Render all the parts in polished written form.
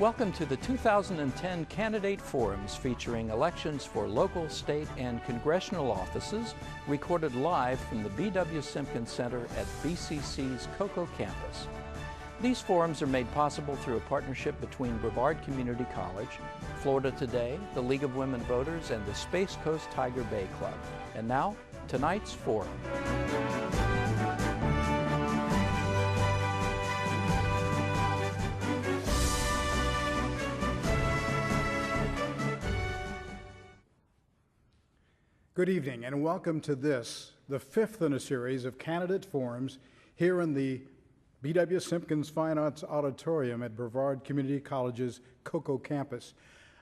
Welcome to the 2010 Candidate Forums featuring elections for local, state, and congressional offices, recorded live from the B.W. Simpkins Center at BCC's Cocoa campus. These forums are made possible through a partnership between Brevard Community College, Florida Today, the League of Women Voters, and the Space Coast Tiger Bay Club. And now, tonight's forum. Good evening and welcome to this, the fifth in a series of candidate forums here in the B.W. Simpkins Fine Arts Auditorium at Brevard Community College's Cocoa campus.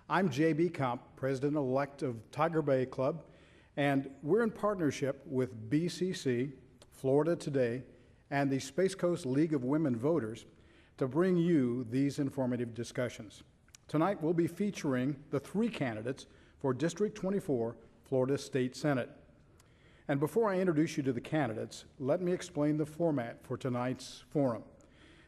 I'm J.B. Comp, President-elect of Tiger Bay Club, and we're in partnership with BCC, Florida Today, and the Space Coast League of Women Voters to bring you these informative discussions. Tonight we'll be featuring the three candidates for District 24 Florida State Senate. And before I introduce you to the candidates, let me explain the format for tonight's forum.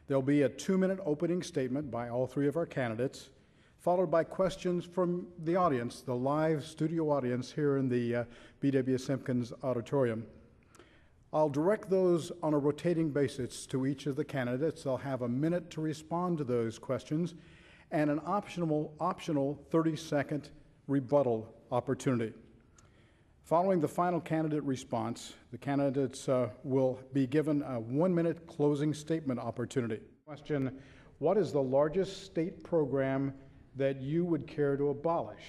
There'll be a 2-minute opening statement by all three of our candidates, followed by questions from the audience, the live studio audience here in the B.W. Simpkins Auditorium. I'll direct those on a rotating basis to each of the candidates. They'll have a minute to respond to those questions and an optional 30-second rebuttal opportunity. Following the final candidate response, the candidates will be given a 1-minute closing statement opportunity. Question: what is the largest state program that you would care to abolish?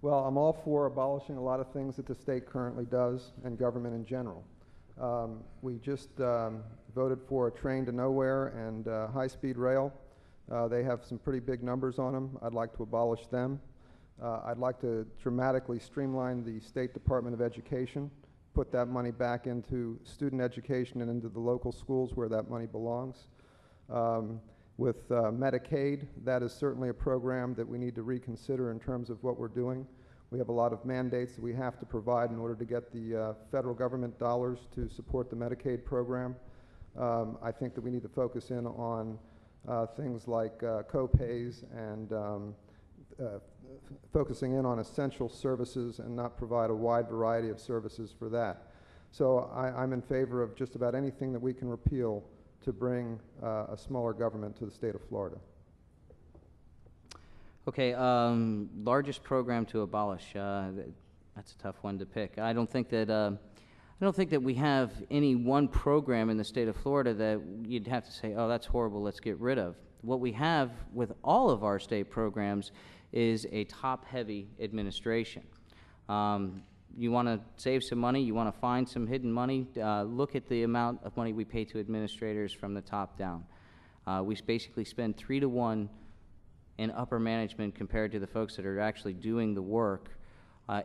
Well, I'm all for abolishing a lot of things that the state currently does and government in general. We just voted for a train to nowhere and high-speed rail. They have some pretty big numbers on them. I'd like to abolish them. I'd like to dramatically streamline the State Department of Education, put that money back into student education and into the local schools where that money belongs. With Medicaid, that is certainly a program that we need to reconsider in terms of what we're doing. We have a lot of mandates that we have to provide in order to get the federal government dollars to support the Medicaid program. I think that we need to focus in on things like co-pays and focusing in on essential services and not provide a wide variety of services for that. So I'm in favor of just about anything that we can repeal to bring a smaller government to the state of Florida. Okay, largest program to abolish. That's a tough one to pick. I don't think that we have any one program in the state of Florida that you'd have to say, oh, that's horrible, let's get rid of. What we have with all of our state programs is a top-heavy administration. You want to save some money, you want to find some hidden money, look at the amount of money we pay to administrators from the top down. We basically spend 3 to 1 in upper management compared to the folks that are actually doing the work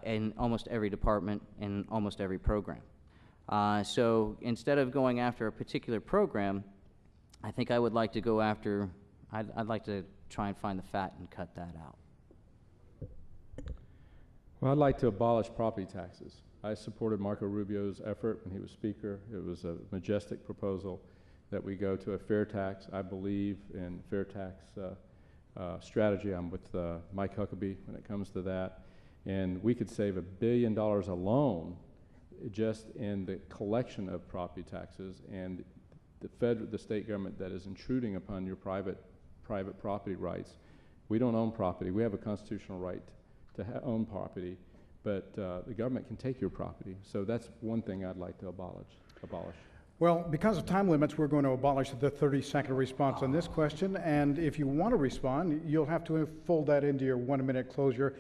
in almost every department and almost every program. So instead of going after a particular program, I think I would like to go after, I'd like to try and find the fat and cut that out. Well, I'd like to abolish property taxes. I supported Marco Rubio's effort when he was Speaker. It was a majestic proposal that we go to a fair tax. I believe in fair tax strategy. I'm with Mike Huckabee when it comes to that. And we could save $1 billion alone just in the collection of property taxes, and the state government that is intruding upon your private property rights. We don't own property. We have a constitutional right to own property, but the government can take your property. So that's one thing I'd like to abolish. Well, because of time limits, we're going to abolish the 30-second response on this question, and if you want to respond, you'll have to fold that into your 1-minute closure